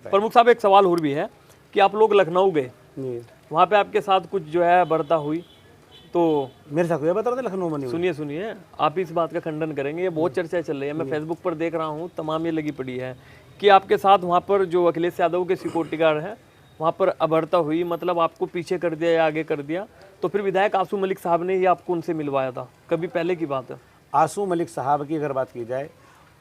सकता है। प्रमुख साहब एक सवाल और भी है कि आप लोग लखनऊ गए, वहाँ पे आपके साथ कुछ जो है बढ़ता हुई, तो मेरे साथ बता रहे थे लखनऊ बनी हुई। सुनिए आप इस बात का खंडन करेंगे, ये बहुत चर्चा चल रही है, मैं फेसबुक पर देख रहा हूँ, तमाम ये लगी पड़ी है कि आपके साथ वहाँ पर जो अखिलेश यादव के सिक्योरिटी गार्ड है वहाँ पर अभद्रता हुई, मतलब आपको पीछे कर दिया या आगे कर दिया, तो फिर विधायक आसू मलिक साहब ने ही आपको उनसे मिलवाया था, कभी पहले की बात है। आसू मलिक साहब की अगर बात की जाए,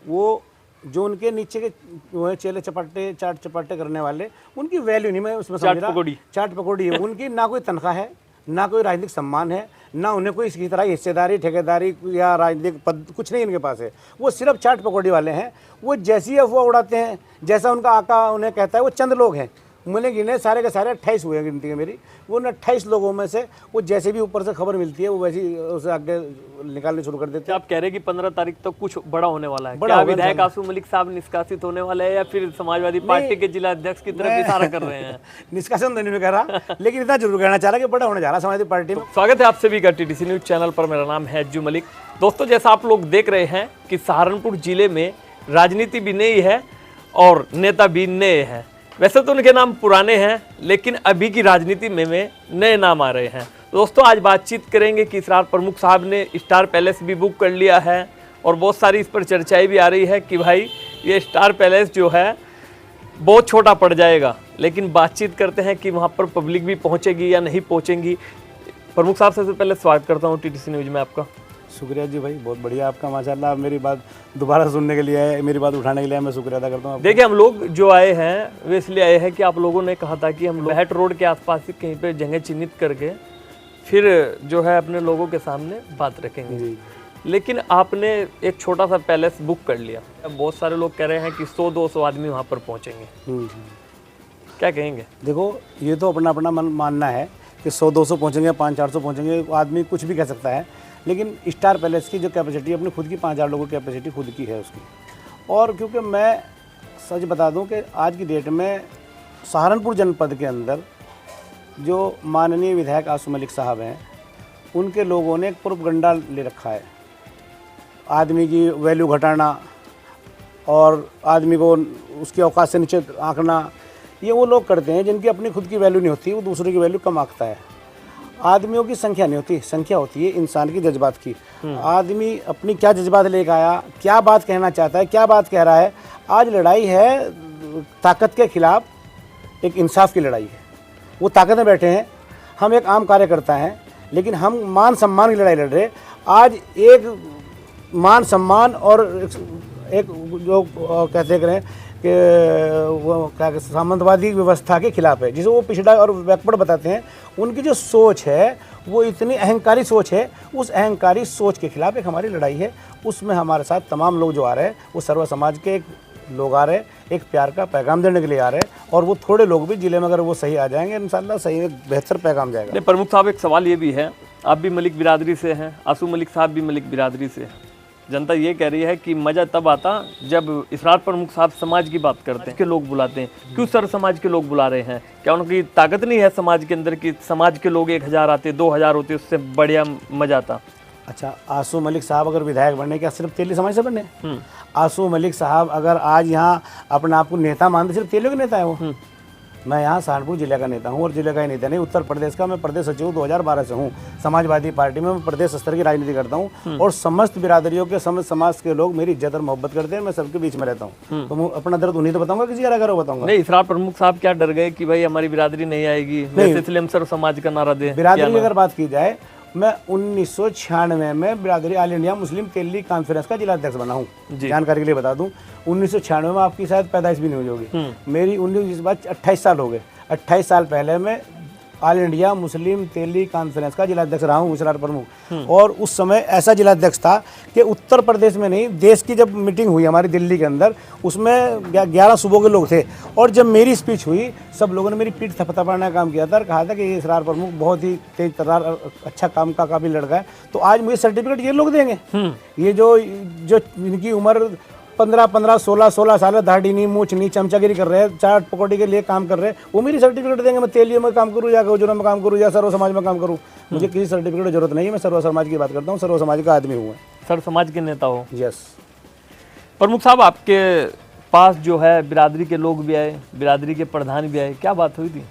वो जो उनके नीचे के वो है चेले चपाटे चाट चपाटे करने वाले, उनकी वैल्यू नहीं, मैं उसमें समझ रहा चाट पकौड़ी है उनकी, ना कोई तनख्वाह है, ना कोई राजनीतिक सम्मान है, ना उन्हें कोई इसकी तरह हिस्सेदारी ठेकेदारी या राजनीतिक पद कुछ नहीं इनके पास है। वो सिर्फ चाट पकौड़ी वाले हैं। वो जैसी अफवाह उड़ाते हैं, जैसा उनका आका उन्हें कहता है, वो चंद लोग हैं, मैंने गिने सारे के सारे 28 हुए गिनती है मेरी, वो 28 लोगों में से वो जैसे भी ऊपर से खबर मिलती है वो वैसी उसे आगे निकालने शुरू कर देते हैं। आप कह रहे हैं कि 15 तारीख तक कुछ बड़ा होने वाला है, क्या विधायक आसू मलिक साहब निष्कासित होने वाले हैं या फिर समाजवादी पार्टी के जिला अध्यक्ष की तरफ इशारा कर रहे हैं? निष्कासन नहीं कह रहा, लेकिन इतना जरूर कहना चाह रहा कि बड़ा होने जा रहा समाजवादी पार्टी में। स्वागत है आप सभी का टीटीसी न्यूज चैनल पर, मेरा नाम है अज्जू मलिक। दोस्तों, जैसा आप लोग देख रहे हैं कि सहारनपुर जिले में राजनीति भी नई है और नेता भी नए हैं। वैसे तो उनके नाम पुराने हैं, लेकिन अभी की राजनीति में नए नाम आ रहे हैं। दोस्तों, आज बातचीत करेंगे कि इसरार प्रमुख साहब ने स्टार पैलेस भी बुक कर लिया है और बहुत सारी इस पर चर्चाएं भी आ रही है कि भाई ये स्टार पैलेस जो है बहुत छोटा पड़ जाएगा, लेकिन बातचीत करते हैं कि वहाँ पर पब्लिक भी पहुँचेगी या नहीं पहुँचेंगी। प्रमुख साहब, सबसे पहले स्वागत करता हूँ टीटीसी न्यूज में आपका। शुक्रिया जी भाई, बहुत बढ़िया आपका, माशाल्लाह। आप मेरी बात दोबारा सुनने के लिए आए, मेरी बात उठाने के लिए मैं शुक्रिया अदा करता हूँ। देखिए, हम लोग जो आए हैं वे इसलिए आए हैं कि आप लोगों ने कहा था कि हम बेहट रोड के आसपास ही कहीं पे जगह चिन्हित करके फिर जो है अपने लोगों के सामने बात रखेंगे, लेकिन आपने एक छोटा सा पैलेस बुक कर लिया। बहुत सारे लोग कह रहे हैं कि 100-200 आदमी वहाँ पर पहुँचेंगे, क्या कहेंगे? देखो, ये तो अपना अपना मन मानना है कि 100-200 पहुँचेंगे, 500-400 पहुँचेंगे, आदमी कुछ भी कह सकता है, लेकिन स्टार पैलेस की जो कैपेसिटी अपनी खुद की 5000 लोगों की कैपेसिटी खुद की है उसकी। और क्योंकि मैं सच बता दूं कि आज की डेट में सहारनपुर जनपद के अंदर जो माननीय विधायक आसू मलिक साहब हैं, उनके लोगों ने एक प्रोपगंडा ले रखा है, आदमी की वैल्यू घटाना और आदमी को उसकी औकात से नीचे आंकना। ये वो लोग करते हैं जिनकी अपनी खुद की वैल्यू नहीं होती, वो दूसरे की वैल्यू कम आंकता है। आदमियों की संख्या नहीं होती, संख्या होती है इंसान की जज्बात की। आदमी अपनी क्या जज्बात लेकर आया, क्या बात कहना चाहता है, क्या बात कह रहा है। आज लड़ाई है ताकत के खिलाफ, एक इंसाफ की लड़ाई है। वो ताकत में बैठे हैं, हम एक आम कार्यकर्ता हैं, लेकिन हम मान सम्मान की लड़ाई लड़ रहे। आज एक मान सम्मान और एक जो कहते करें कि वो क्या सामंतवादी व्यवस्था के खिलाफ है, जिसे वो पिछड़ा और बैकवर्ड बताते हैं। उनकी जो सोच है वो इतनी अहंकारी सोच है, उस अहंकारी सोच के खिलाफ एक हमारी लड़ाई है। उसमें हमारे साथ तमाम लोग जो आ रहे हैं वो सर्व समाज के लोग आ रहे हैं, एक प्यार का पैगाम देने के लिए आ रहे हैं। और वो थोड़े लोग भी जिले में अगर वो सही आ जाएंगे, इंशाल्लाह सही में बेहतर पैगाम जाएगा। प्रमुख साहब, एक सवाल ये भी है, आप भी मलिक बिरादरी से हैं, आसू मलिक साहब भी मलिक बिरादरी से हैं। जनता ये कह रही है कि मज़ा तब आता जब इसरार प्रमुख साहब समाज की बात करते हैं, के लोग बुलाते हैं। क्यों सर समाज के लोग बुला रहे हैं? क्या उनकी ताकत नहीं है समाज के अंदर कि समाज के लोग 1000 आते, 2000 होते, उससे बढ़िया मजा आता? अच्छा, आसू मलिक साहब अगर विधायक बनने, क्या सिर्फ तेली समाज से बनने? आसू मलिक साहब अगर आज यहाँ अपने आप को नेता मानते, सिर्फ तेलियों के नेता है वो। मैं यहाँ सहारनपुर जिले का नेता हूँ और जिले का ही नेता नहीं, उत्तर प्रदेश का मैं प्रदेश सचिव 2012 से हूँ। समाजवादी पार्टी में मैं प्रदेश स्तर की राजनीति करता हूँ और समस्त बिरादरियों के, समस्त समाज के लोग मेरी इज्जत और मोहब्बत करते हैं। मैं सबके बीच में रहता हूँ, तो मैं अपना दर्द उन्हीं तो बताऊंगा, किसी अलग को बताऊंगा नहीं। इसरार प्रमुख साहब क्या डर गए कि भाई हमारी बिरादरी नहीं आएगी, इसलिए हम सर्व समाज का नारा दें? बिरादरी की अगर बात की जाए, मैं 1996 में बिरादरी ऑल इंडिया मुस्लिम तेली कॉन्फ्रेंस का जिला अध्यक्ष बना हूँ। जानकारी के लिए बता दूं, 1996 में आपकी शायद पैदाइश भी नहीं होगी मेरी। 28 साल हो गए। 28 साल पहले मैं ऑल इंडिया मुस्लिम तेली कॉन्फ्रेंस का जिलाध्यक्ष रहा हूँ, इसरार प्रमुख। और उस समय ऐसा जिलाध्यक्ष था कि उत्तर प्रदेश में नहीं, देश की जब मीटिंग हुई हमारी दिल्ली के अंदर, उसमें 11 सूबों के लोग थे। और जब मेरी स्पीच हुई, सब लोगों ने मेरी पीठ थपथपाने का काम किया था और कहा था कि ये इसरार प्रमुख बहुत ही तेज तर्रार अच्छा काम का काबिल लड़का है। तो आज मुझे सर्टिफिकेट ये लोग देंगे। ये जो इनकी उम्र 15-15, 16 साल, दाढ़ी नहीं, मूछ नहीं, चमचागिरी कर रहे हैं, चाट पकौड़ी के लिए काम कर रहे हैं, वो मेरी सर्टिफिकेट देंगे। मैं तेलियों में काम करूँ या गौजरों में काम करूँ या सर्व समाज में काम करूँ, मुझे किसी सर्टिफिकेट की जरूरत नहीं है। मैं सर्व समाज की बात करता हूँ, सर्व समाज का आदमी हूँ, सर्व समाज के नेता हो। यस। प्रमुख साहब, आपके पास जो है बिरादरी के लोग भी आए, बिरादरी के प्रधान भी आए, क्या बात हुई थी?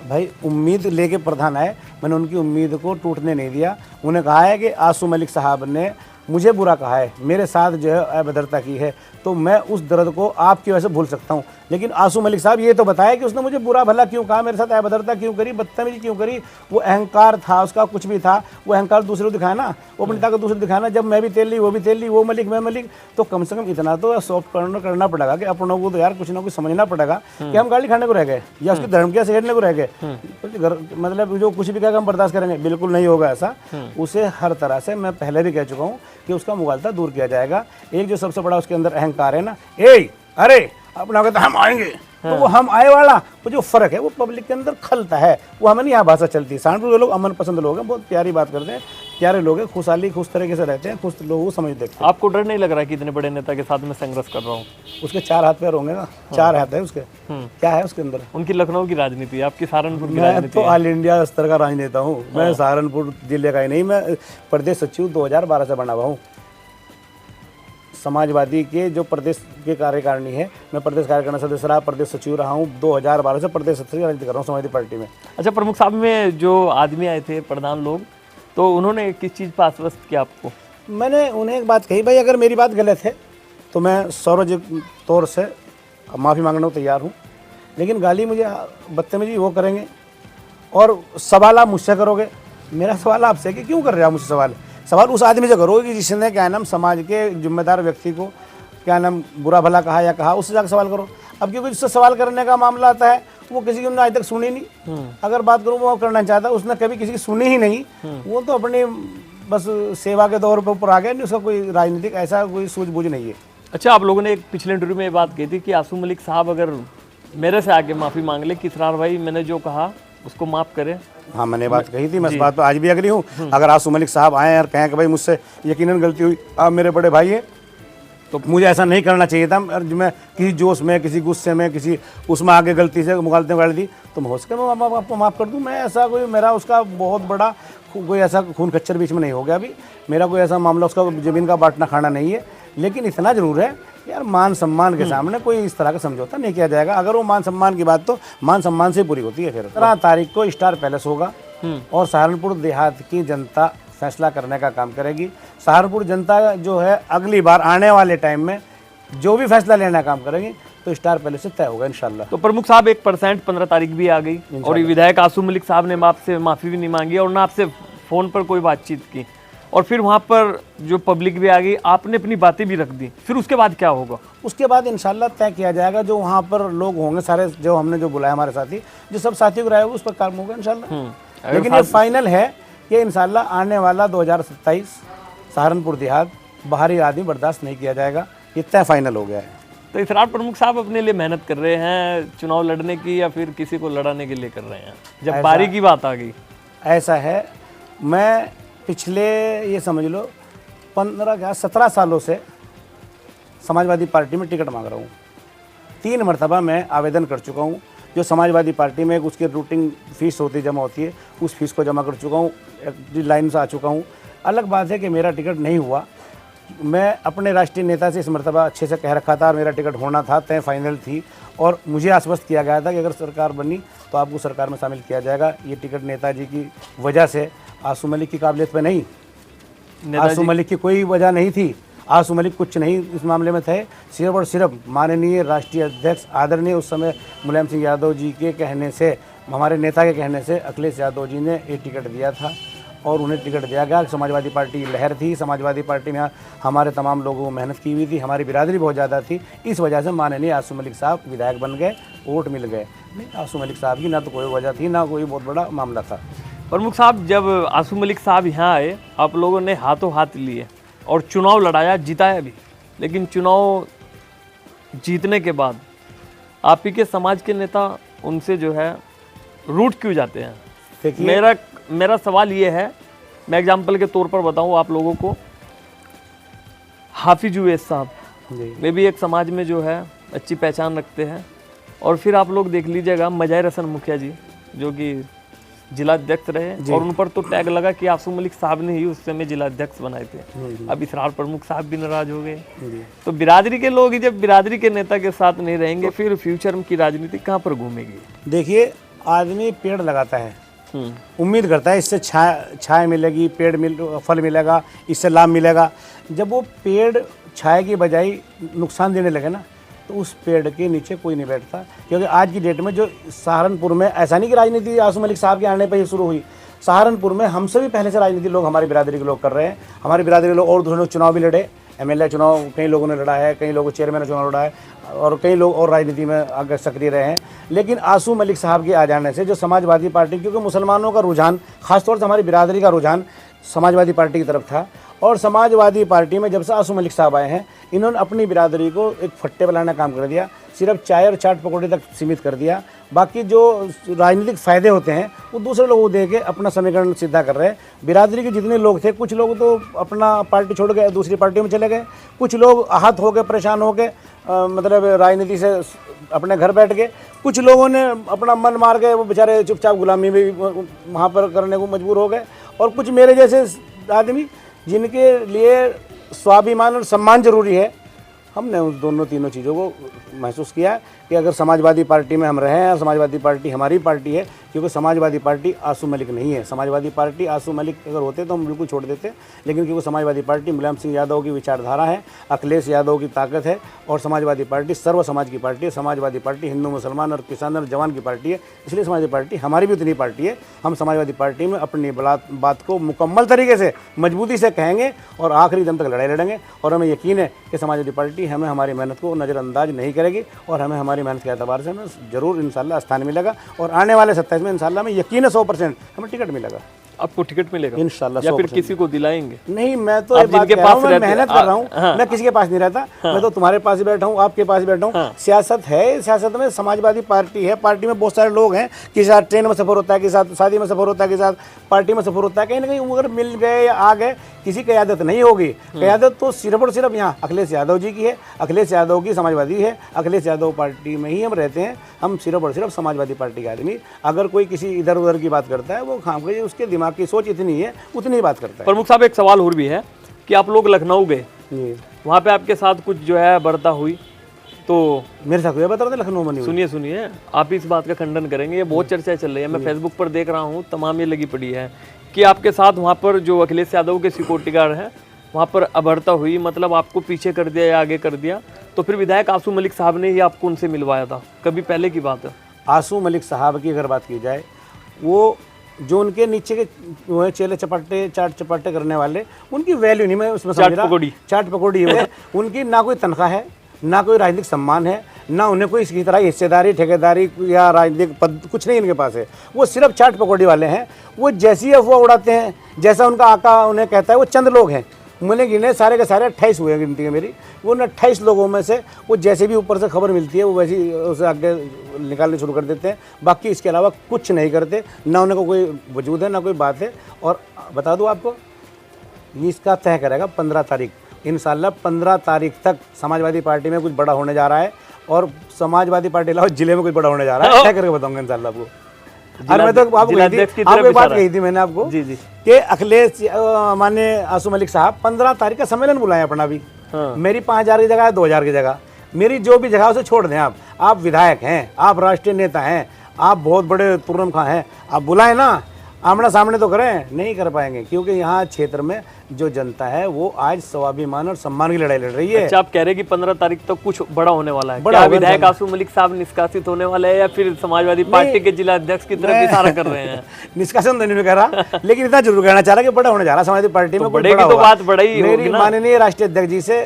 भाई उम्मीद लेके प्रधान आए, मैंने उनकी उम्मीद को टूटने नहीं दिया। उन्हें कहा है कि आसू मलिक साहब ने मुझे बुरा कहा है, मेरे साथ जो है अभद्रता की है, तो मैं उस दर्द को आपकी वजह से भूल सकता हूं। लेकिन आसू मलिक साहब ये तो बताया कि उसने मुझे बुरा भला क्यों कहा, मेरे साथ अभद्रता क्यों करी, बदतमीजी क्यों करी। वो अहंकार था उसका, कुछ भी था, वो अहंकार दूसरे को दिखाया ना, वो अपनी ताकत दूसरे को दिखाया ना। जब मैं भी तेल ली, वो भी तेल ली, वो मलिक मैं मलिक, तो कम से कम इतना तो सॉफ्ट करना पड़ेगा कि अपनों को तो यार कुछ ना कुछ समझना पड़ेगा कि हम गाली खाने को रह गए या उसके धर्म के सहेड़ने को रह गए, मतलब जो कुछ भी कहेगा हम बर्दाश्त करेंगे, बिल्कुल नहीं होगा ऐसा। उसे हर तरह से मैं पहले भी कह चुका हूँ कि उसका मुगालता दूर किया जाएगा। एक जो सबसे बड़ा उसके अंदर अहंकार है ना, अरे अपना कहता हम आएंगे, तो वो हम आए वाला वो जो फर्क है वो पब्लिक के अंदर खलता है, वो हमें नहीं यहाँ भाषा चलती है। सहारनपुर के लोग अमन पसंद लोग हैं, बहुत प्यारी बात करते हैं, प्यारे लोग हैं, खुशहाली खुश तरीके से रहते हैं, खुश लोगों को समझ देखते हैं। आपको डर नहीं लग रहा है कि इतने बड़े नेता के साथ में संघर्ष कर रहा हूँ? उसके 4 हाथ पैर होंगे ना, 4 हाथ है उसके, क्या है उसके अंदर? उनकी लखनऊ की राजनीति, आपकी सहारनपुर की मैं राजनीति तो ऑल इंडिया स्तर का राजनेता हूँ। मैं सहारनपुर जिले का ही नहीं, मैं प्रदेश सचिव 2012 से बना हुआ हूँ। समाजवादी के जो प्रदेश के कार्यकारिणी है, मैं प्रदेश कार्यकारिणी सदस्य रहा, प्रदेश सचिव रहा हूँ 2012 से, प्रदेश सचिव राजनीति कर रहा हूँ समाजवादी पार्टी में। अच्छा, प्रमुख साहब में जो आदमी आए थे प्रधान लोग, तो उन्होंने किस चीज़ पर आश्वस्त किया आपको? मैंने उन्हें एक बात कही, भाई अगर मेरी बात गलत है तो मैं सार्वजनिक तौर से माफ़ी मांगने को तैयार हूँ, लेकिन गाली मुझे बदतमीजी वो करेंगे और सवाल आप मुझसे करोगे। मेरा सवाल आपसे कि क्यों कर रहे हो मुझसे सवाल उस आदमी से करोगे कि जिसने क्या नाम समाज के जिम्मेदार व्यक्ति को क्या नाम बुरा भला कहा या कहा, उससे जाकर सवाल करो। अब क्योंकि जिससे सवाल करने का मामला आता है वो किसी की आज तक सुनी नहीं। अगर बात करूँ वो करना चाहता, उसने कभी किसी की सुनी ही नहीं, वो तो अपनी बस सेवा के तौर पर ऊपर आ गया, नहीं उसका कोई राजनीतिक ऐसा कोई सूझबूझ नहीं है। अच्छा, आप लोगों ने एक पिछले इंटरव्यू में ये बात कही थी कि आसू मलिक साहब अगर मेरे से आगे माफ़ी मांग ले कि इसरार भाई मैंने जो कहा उसको माफ़ करे। हाँ, मैंने बात कही थी, मैं इस बात पर आज भी अग्री हूँ। अगर आसू मलिक साहब आए और कहें कि भाई मुझसे यकीनन गलती हुई, आप मेरे बड़े भाई हैं, तो मुझे ऐसा नहीं करना चाहिए था, और मैं किसी जोश में, किसी गुस्से में, किसी उसमें आगे गलती से मुगालते गाली दी, तो मैं हो सके मैं आपको माफ़ कर दूँ। मैं ऐसा कोई मेरा उसका बहुत बड़ा कोई ऐसा खून खच्चर बीच में नहीं हो गया अभी, मेरा कोई ऐसा मामला उसका ज़मीन का बांटना खाना नहीं है। लेकिन इतना ज़रूर है यार, मान सम्मान के सामने कोई इस तरह का समझौता नहीं किया जाएगा। अगर वो मान सम्मान की बात तो मान सम्मान से पूरी होती है। फिर 13 तारीख को स्टार पैलेस होगा और सहारनपुर देहात की जनता फैसला करने का काम करेगी। सहारनपुर जनता जो है अगली बार आने वाले टाइम में जो भी फैसला लेने का काम करेंगे तो स्टार पैलेस से तय होगा इंशाल्लाह। तो प्रमुख साहब 1% 15 तारीख भी आ गई और विधायक आसू मलिक साहब ने आपसे माफ़ी भी नहीं मांगी और ना आपसे फ़ोन पर कोई बातचीत की, और फिर वहाँ पर जो पब्लिक भी आ गई, आपने अपनी बातें भी रख दी, फिर उसके बाद क्या होगा? उसके बाद इंशाल्लाह तय किया जाएगा। जो वहाँ पर लोग होंगे सारे, जो हमने जो बुलाया हमारे साथी, जो सब साथियों को राय होगा उस पर काम होगा इंशाल्लाह। लेकिन ये फाइनल है कि इंशाल्लाह आने वाला 2027 सहारनपुर देहात बाहरी आदमी बर्दाश्त नहीं किया जाएगा, ये तय फाइनल हो गया है। तो इसरार प्रमुख साहब अपने लिए मेहनत कर रहे हैं चुनाव लड़ने की या फिर किसी को लड़ाने के लिए कर रहे हैं? जब बारी की बात आ गई, ऐसा है, मैं पिछले ये समझ लो 17 सालों से समाजवादी पार्टी में टिकट मांग रहा हूँ। 3 मरतबा मैं आवेदन कर चुका हूँ। जो समाजवादी पार्टी में उसकी रूटिंग फीस होती जमा होती है, उस फीस को जमा कर चुका हूँ, लाइन से आ चुका हूँ। अलग बात है कि मेरा टिकट नहीं हुआ। मैं अपने राष्ट्रीय नेता से इस मरतबा अच्छे से कह रखा था, मेरा टिकट होना था, तय फाइनल थी, और मुझे आश्वस्त किया गया था कि अगर सरकार बनी तो आपको सरकार में शामिल किया जाएगा। ये टिकट नेताजी की वजह से, आसू मलिक की काबिलियत पे नहीं, आसू मलिक की कोई वजह नहीं थी। आसू मलिक कुछ नहीं इस मामले में थे, सिर्फ और सिर्फ माननीय राष्ट्रीय अध्यक्ष आदरणीय उस समय मुलायम सिंह यादव जी के कहने से, हमारे नेता के कहने से अखिलेश यादव जी ने ये टिकट दिया था और उन्हें टिकट दिया गया। समाजवादी पार्टी लहर थी, समाजवादी पार्टी में हमारे तमाम लोगों को मेहनत की हुई थी, हमारी बिरादरी बहुत ज़्यादा थी, इस वजह से माननीय आसू मलिक साहब विधायक बन गए, वोट मिल गए। नहीं, आसू मलिक साहब की ना तो कोई वजह थी, ना कोई बहुत बड़ा मामला था। प्रमुख साहब, जब आसू मलिक साहब यहाँ आए, आप लोगों ने हाथों हाथ लिए और चुनाव लड़ाया, जिताया भी, लेकिन चुनाव जीतने के बाद आप ही के समाज के नेता उनसे जो है रूठ क्यों जाते हैं? मेरा सवाल ये है, मैं एग्जाम्पल के तौर पर बताऊं आप लोगों को, हाफिज उवैस साहब वे भी एक समाज में जो है अच्छी पहचान रखते हैं, और फिर आप लोग देख लीजिएगा मज़ाहिर हसन मुखिया जी, जो कि जिला अध्यक्ष रहे और उन पर तो टैग लगा कि आसू मलिक साहब ने ही उस समय जिला अध्यक्ष बनाए थे। अब इसरार प्रमुख साहब भी नाराज हो गए। तो बिरादरी के लोग ही जब बिरादरी के नेता के साथ नहीं रहेंगे फिर फ्यूचर की राजनीति कहाँ पर घूमेगी? देखिए, आदमी पेड़ लगाता है, उम्मीद करता है इससे छाया मिलेगी, फल मिलेगा, इससे लाभ मिलेगा। जब वो पेड़ छाया की बजाय नुकसान देने लगे ना, तो उस पेड़ के नीचे कोई नहीं बैठता। क्योंकि आज की डेट में जो सहारनपुर में, ऐसा नहीं कि राजनीति आसू मलिक साहब के आने पर ही शुरू हुई, सहारनपुर में हमसे भी पहले से राजनीति लोग, हमारी बिरादरी के लोग कर रहे हैं। हमारी बिरादरी के लोग और दूसरे लोग चुनाव भी लड़े, MLA चुनाव कई लोगों ने लड़ा है, कई लोगों चेयरमैन चुनाव लड़ा है और कई लोग और राजनीति में आगे सक्रिय रहे हैं। लेकिन आसू मलिक साहब के आ जाने से जो समाजवादी पार्टी, क्योंकि मुसलमानों का रुझान, खासतौर से हमारी बिरादरी का रुझान समाजवादी पार्टी की तरफ था, और समाजवादी पार्टी में जब से आसू मलिक साहब आए हैं, इन्होंने अपनी बिरादरी को एक फट्टे बनाने का काम कर दिया। सिर्फ चाय और चाट पकौड़े तक सीमित कर दिया। बाकी जो राजनीतिक फ़ायदे होते हैं वो दूसरे लोगों को दे के अपना समीकरण सीधा कर रहे हैं। बिरादरी के जितने लोग थे, कुछ लोग तो अपना पार्टी छोड़ के दूसरी पार्टियों में चले गए, कुछ लोग आहत हो गए, परेशान हो गए, मतलब राजनीति से अपने घर बैठ गए। कुछ लोगों ने अपना मन मार के वो बेचारे चुपचाप गुलामी में वहाँ पर करने को मजबूर हो गए। और कुछ मेरे जैसे आदमी जिनके लिए स्वाभिमान और सम्मान जरूरी है, हमने उस तीनों चीज़ों को महसूस किया कि अगर समाजवादी पार्टी में हम रहे हैं, समाजवादी पार्टी हमारी पार्टी है, क्योंकि समाजवादी पार्टी आसू मलिक नहीं है। समाजवादी पार्टी आसू मलिक अगर होते तो हम बिल्कुल छोड़ देते, लेकिन क्योंकि समाजवादी पार्टी मुलायम सिंह यादव की विचारधारा है, अखिलेश यादव की ताकत है, और समाजवादी पार्टी सर्व समाज की पार्टी है। समाजवादी पार्टी हिंदू, मुसलमान और किसान और जवान की पार्टी है, इसलिए समाजवादी पार्टी हमारी भी उतनी पार्टी है। हम समाजवादी पार्टी में अपनी बात को मुकम्मल तरीके से मजबूती से कहेंगे और आखिरी दम तक लड़ाई लड़ेंगे। और हमें यकीन है कि समाजवादी पार्टी हमें हमारी मेहनत को नज़रअंदाज नहीं करेगी और हमें हमारी मेहनत के एतबार से हमें जरूर इंशाल्लाह स्थान मिलेगा। और आने वाले 27 में इंशाल्लाह हमें यकीन है 100% हमें टिकट मिलेगा। आपको टिकट मिलेगा इंशाल्लाह? या फिर किसी को दिलाएंगे? नहीं, मैं तो एक बात कह रहा हूं, मैं मेहनत कर रहा हूं। मैं किसी के पास नहीं रहता, मैं तो तुम्हारे पास ही बैठा हूं, आपके पास ही बैठा हूं। सियासत है, सियासत में समाजवादी पार्टी है, पार्टी में बहुत सारे लोग हैं, किसी साथ ट्रेन में सफर होता है, किसी साथ शादी में सफर होता है, किसी साथ पार्टी में सफर होता है। कहीं ना कहीं अगर मिल गए या आ गए, किसी क़यादत नहीं होगी। क़यादत तो सिर्फ और सिर्फ यहाँ अखिलेश यादव जी की है, अखिलेश यादव की समाजवादी है, अखिलेश यादव पार्टी में ही हम रहते हैं। हम सिर्फ और सिर्फ समाजवादी पार्टी के आदमी। अगर कोई किसी इधर उधर की बात करता है, वो खामखा उसके दिमाग की सोच इतनी है, उतनी ही बात करता है। प्रमुख साहब, एक सवाल और भी है कि आप लोग लखनऊ गए, वहाँ पे आपके साथ कुछ जो है वार्ता हुई, तो मेरे साथ हुआ बता रहे थे लखनऊ में? सुनिए, आप इस बात का खंडन करेंगे? ये बहुत चर्चा चल रही है, मैं फेसबुक पर देख रहा हूँ, तमाम ये लगी पड़ी है कि आपके साथ वहाँ पर जो अखिलेश यादव के सिक्योरिटी गार्ड हैं, वहाँ पर अभद्रता हुई, मतलब आपको पीछे कर दिया या आगे कर दिया। तो फिर विधायक आसू मलिक साहब ने ही आपको उनसे मिलवाया था, कभी पहले की बात है? आसू मलिक साहब की अगर बात की जाए, वो जो उनके नीचे के चेले चपाटे चाट चपाटे करने वाले, उनकी वैल्यू नहीं, मैं उसमें चाट पकौड़ी है। उनकी ना कोई तनख्वाह है, ना कोई राजनीतिक सम्मान है, ना उन्हें कोई इसकी तरह हिस्सेदारी, ठेकेदारी या राजनीतिक पद कुछ नहीं इनके पास है। वो सिर्फ चाट पकौड़ी वाले हैं। वो जैसी अफवाह उड़ाते हैं, जैसा उनका आका उन्हें कहता है, वो चंद लोग हैं, मैंने गिने सारे के सारे 28 हुए गिनती है मेरी। वो 28 लोगों में से वो जैसे भी ऊपर से खबर मिलती है वो वैसी उसे आगे निकालने शुरू कर देते हैं। बाकी इसके अलावा कुछ नहीं करते, ना उन्हें को कोई वजूद है, ना कोई बात है। और बता दूं आपको, ये इसका तय करेगा 15 तारीख इंशाल्लाह। 15 तारीख तक समाजवादी पार्टी में कुछ बड़ा होने जा रहा है, और समाजवादी पार्टी अलावा जिले में कुछ बड़ा होने जा रहा है। तय करके बताऊंगा इंशाल्लाह आपको। और मैं तो आपको एक बात कही थी मैंने आपको कि अखिलेश माननीय आसू मलिक साहब 15 तारीख का सम्मेलन बुलाएं अपना भी। मेरी 5000 की जगह 2000 की जगह, मेरी जो भी जगह उसे छोड़ दें। आप विधायक हैं, आप राष्ट्रीय नेता हैं, आप बहुत बड़े तुर्रम खां हैं, आप बुलाएं ना, आमना सामने तो करें। नहीं कर पाएंगे, क्योंकि यहाँ क्षेत्र में जो जनता है वो आज स्वाभिमान और सम्मान की लड़ाई लड़ रही है। अच्छा, आप कह रहे हैं कि 15 तारीख तक कुछ बड़ा होने वाला है। क्या विधायक आसू मलिक साहब निष्कासित होने वाले हैं, या फिर समाजवादी पार्टी के जिला अध्यक्ष की तरफ इशारा कर रहे हैं? निष्कासन तो नहीं कह रहा, लेकिन इतना जरूर कहना चाह रहा कि बड़ा होने जा रहा है समाजवादी पार्टी में। बढ़ेगी तो बात बढ़ाई। मेरी माननीय राष्ट्रीय अध्यक्ष जी से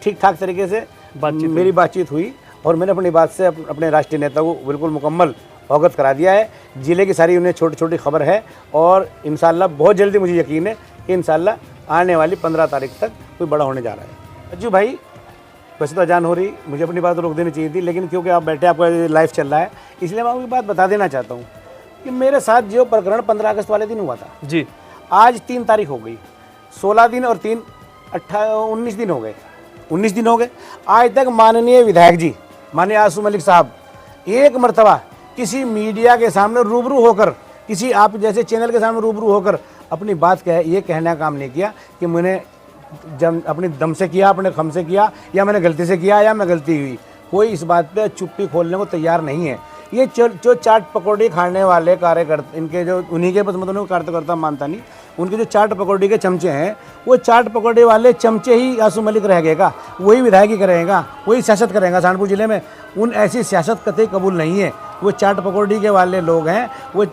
ठीक ठाक तरीके से मेरी बातचीत हुई, और मैंने अपनी बात से अपने राष्ट्रीय नेता को बिल्कुल मुकम्मल अवगत करा दिया है। जिले की सारी उन्हें छोटी छोटी खबर है, और इंशाल्लाह बहुत जल्दी मुझे यकीन है कि इंशाल्लाह आने वाली 15 तारीख तक कोई बड़ा होने जा रहा है। अज्जू भाई, वैसे तो अजान हो रही, मुझे अपनी बात रोक देनी चाहिए थी, लेकिन क्योंकि आप बैठे, आपका लाइव चल रहा है, इसलिए मैं आपकी बात बता देना चाहता हूँ कि मेरे साथ जो प्रकरण 15 अगस्त वाले दिन हुआ था जी, आज 3 तारीख हो गई, 16 दिन और 3 19 दिन हो गए। 19 दिन हो गए आज तक माननीय विधायक जी, माननीय आसू मलिक साहब एक मरतबा किसी मीडिया के सामने रूबरू होकर किसी आप जैसे चैनल के सामने रूबरू होकर अपनी बात ये कहने का काम नहीं किया कि मैंने जब अपनी दम से किया, अपने खम से किया, या मैंने गलती से किया, या मैं गलती हुई। कोई इस बात पे चुप्पी खोलने को तैयार नहीं है। ये जो चाट पकौड़ी खाने वाले कार्यकर्ता, इनके जो उन्हीं के बस मतलब कार्यकर्ता मानता नहीं, उनके जो चाट पकौड़ी के चमचे हैं, वो चाट पकौड़ी वाले चमचे ही आसू मलिक रहेगा, वही विधायकी करेगा, वही सियासत करेगा सहारनपुर जिले में। उन ऐसी सियासत कतई कबूल नहीं है। वो चाट पकौड़ी के वाले लोग हैं, वो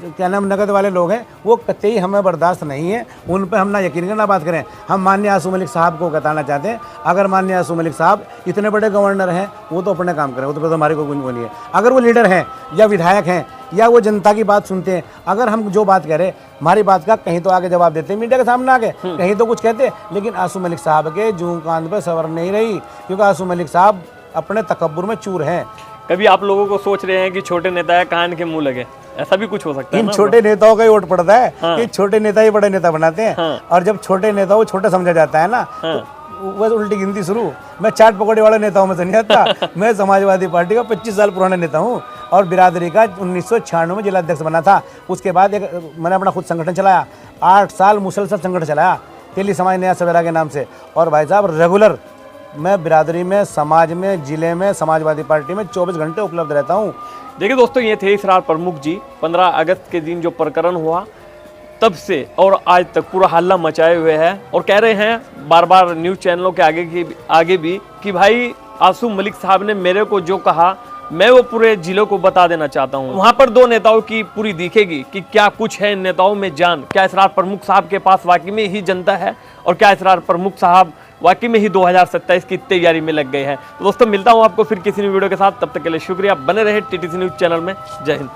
क्या नाम नगद वाले लोग हैं, वो कतई हमें बर्दाश्त नहीं है। उन पर हम ना यकीन करना बात करें। हम माननीय आसू मलिक साहब को बताना चाहते हैं, अगर माननीय आसू मलिक साहब इतने बड़े गवर्नर हैं, वो तो अपने काम करें, वो तो हमारे को कुछ नहीं है। अगर वो लीडर हैं या विधायक हैं या वो जनता की बात सुनते हैं, अगर हम जो बात कह रहे हमारी बात का कहीं तो आगे जवाब देते हैं मीडिया के सामने आके, कहीं तो कुछ कहते। लेकिन आसू मलिक साहब के जूं कांध पे सवर नहीं रही, क्योंकि आसू मलिक साहब अपने तकब्बुर में चूर हैं। कभी आप लोगों को सोच रहे हैं कि छोटे नेता है कान के मुंह लगे, ऐसा भी कुछ हो सकता है इन ना? छोटे नेताओं का ही वोट पड़ता है कि छोटे नेता ही बड़े नेता बनाते हैं। और जब छोटे नेता को छोटे समझा जाता है ना, तो बस उल्टी गिनती शुरू। मैं चाट पकौड़े वाले नेताओं में से नहीं आता। मैं समाजवादी पार्टी का 25 साल पुराना नेता हूँ और बिरादरी का 1996 में जिला अध्यक्ष बना था। उसके बाद मैंने अपना खुद संगठन चलाया, 8 साल मुसलसल संगठन चलाया तेली समाज नया सवेरा के नाम से। और भाई साहब रेगुलर मैं बिरादरी में, समाज में, जिले में, समाजवादी पार्टी में 24 घंटे उपलब्ध रहता हूँ। देखिए दोस्तों, ये थे इसरार प्रमुख जी। 15 अगस्त के दिन जो प्रकरण हुआ, तब से और आज तक पूरा हल्ला मचाए हुए हैं और कह रहे हैं बार बार न्यूज़ चैनलों के आगे भी कि भाई आसू मलिक साहब ने मेरे को जो कहा, मैं वो पूरे जिले को बता देना चाहता हूँ। वहाँ पर दो नेताओं की पूरी दिखेगी कि क्या कुछ है नेताओं में जान, क्या इसरार प्रमुख साहब के पास वाकई में ही जनता है और क्या इसरार प्रमुख साहब वाकई में ही 2027 की तैयारी में लग गए हैं। तो दोस्तों, मिलता हूँ आपको फिर किसी वीडियो के साथ। तब तक के लिए शुक्रिया। बने रहे टीटीसी न्यूज़ चैनल में। जय हिंद।